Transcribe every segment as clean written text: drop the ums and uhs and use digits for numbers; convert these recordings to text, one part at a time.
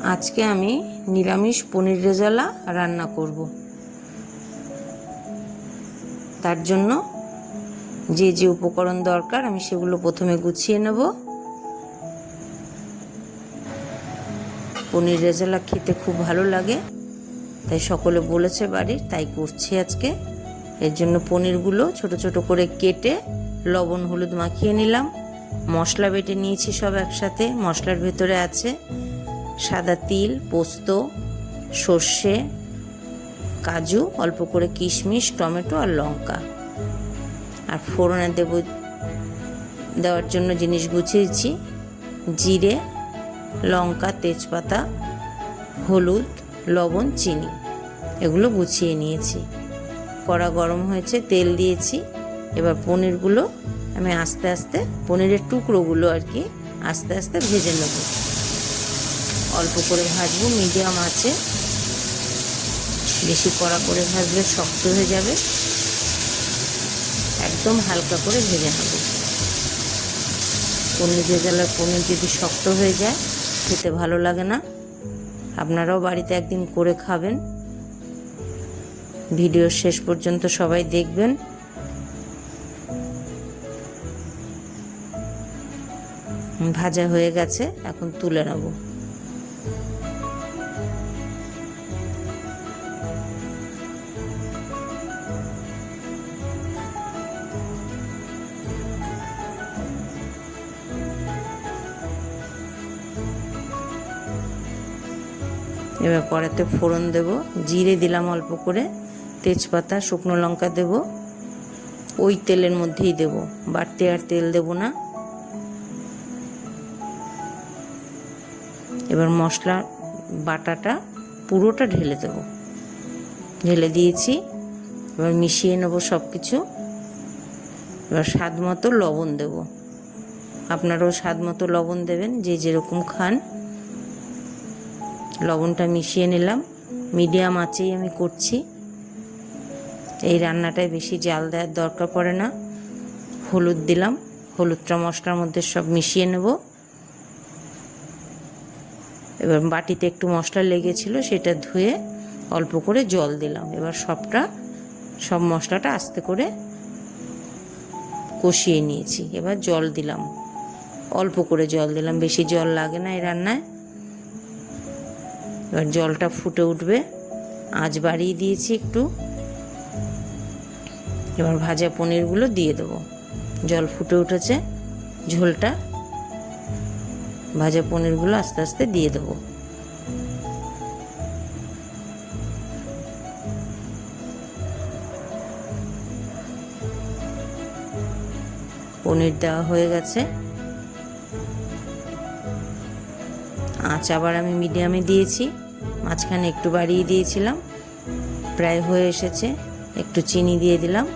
আজকে আমি নিরামিষ পনির রেজালা রান্না করব। তার জন্য যে যে উপকরণ দরকার আমি সেগুলো প্রথমে গুছিয়ে নেব। পনির রেজালা খেতে খুব ভালো লাগে, তাই সকলে বলেছে বাড়ির, তাই করছি আজকে। এর জন্য পনিরগুলো ছোট ছোট করে কেটে লবণ হলুদ মাখিয়ে নিলাম। মশলা বেটে নিয়েছি সব একসাথে। মশলার ভেতরে আছে সাদা তিল, পোস্ত, সর্ষে, কাজু, অল্প করে কিশমিশ, টমেটো আর লঙ্কা। আর ফোড়নে দেওয়ার জন্য জিনিস গুছিয়েছি জিরে, লঙ্কা, তেজপাতা, হলুদ, লবণ, চিনি, এগুলো গুছিয়ে নিয়েছি। কড়া গরম হয়েছে, তেল দিয়েছি। এবার পনিরগুলো আমি আস্তে আস্তে, পনিরের টুকরোগুলো আর কি, আস্তে আস্তে ভেজে নেব। অল্প করে ভাজবো মিডিয়াম আঁচে, বেশি কড়া করে ভাজলে শক্ত হয়ে যাবে। একদম হালকা করে ভেজে নেব। পনির রেজালার পনির যদি শক্ত হয়ে যায় খেতে ভালো লাগে না। আপনারাও বাড়িতে একদিন করে খাবেন। ভিডিও শেষ পর্যন্ত সবাই দেখবেন। ভাজা হয়ে গেছে, এখন তুলে নেব। এবার কড়াতে ফোড়ন দেব। জিরে দিলাম অল্প করে, তেজপাতা, শুকনো লঙ্কা দেব। ওই তেলের মধ্যেই দেব, বাড়তি আর তেল দেব না। এবার মশলা বাটাটা পুরোটা ঢেলে দেব। ঢেলে দিয়েছি। এবার মিশিয়ে নেব সব কিছু। এবার স্বাদ মতো লবণ দেব। আপনারাও স্বাদ মতো লবণ দেবেন, যে যেরকম খান। লবণটা মিশিয়ে নিলাম। মিডিয়াম আঁচেই আমি করছি। এই রান্নাটায় বেশি জাল দেওয়ার দরকার পড়ে না। হলুদ দিলাম। হলুদটা মশলার মধ্যে সব মিশিয়ে নেব। এবার বাটিতে একটু মশলা লেগেছিল, সেটা ধুয়ে অল্প করে জল দিলাম। এবার সব মশলাটা আস্তে করে কষিয়ে নিয়েছি। এবার জল দিলাম, অল্প করে জল দিলাম, বেশি জল লাগে না এই রান্নায়। এবার জলটা ফুটে উঠবে, আঁচ বাড়িয়ে দিয়েছি একটু। এবার ভাজা পনিরগুলো দিয়ে দেবো। জল ফুটে উঠেছে, ঝোলটা, ভাজা পনিরগুলো আস্তে আস্তে দিয়ে দেবো। পনির দেওয়া হয়ে গেছে। আঁচ আবার আমি মিডিয়ামে দিয়েছি, মাঝখানে একটু বাড়িয়ে দিয়েছিলাম। প্রায় হয়ে এসেছে। একটু চিনি দিয়ে দিলাম।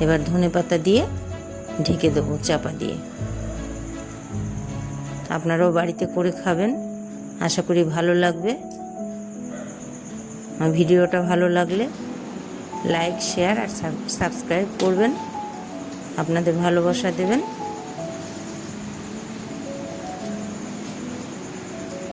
এবার ধনেপাতা দিয়ে ঢেকে দেবো চাপা দিয়ে। আপনারাও বাড়িতে করে খাবেন, আশা করি ভালো লাগবে। আমার ভিডিওটা ভালো লাগলে লাইক, শেয়ার আর সাবস্ক্রাইব করবেন। আপনাদের ভালোবাসা দেবেন।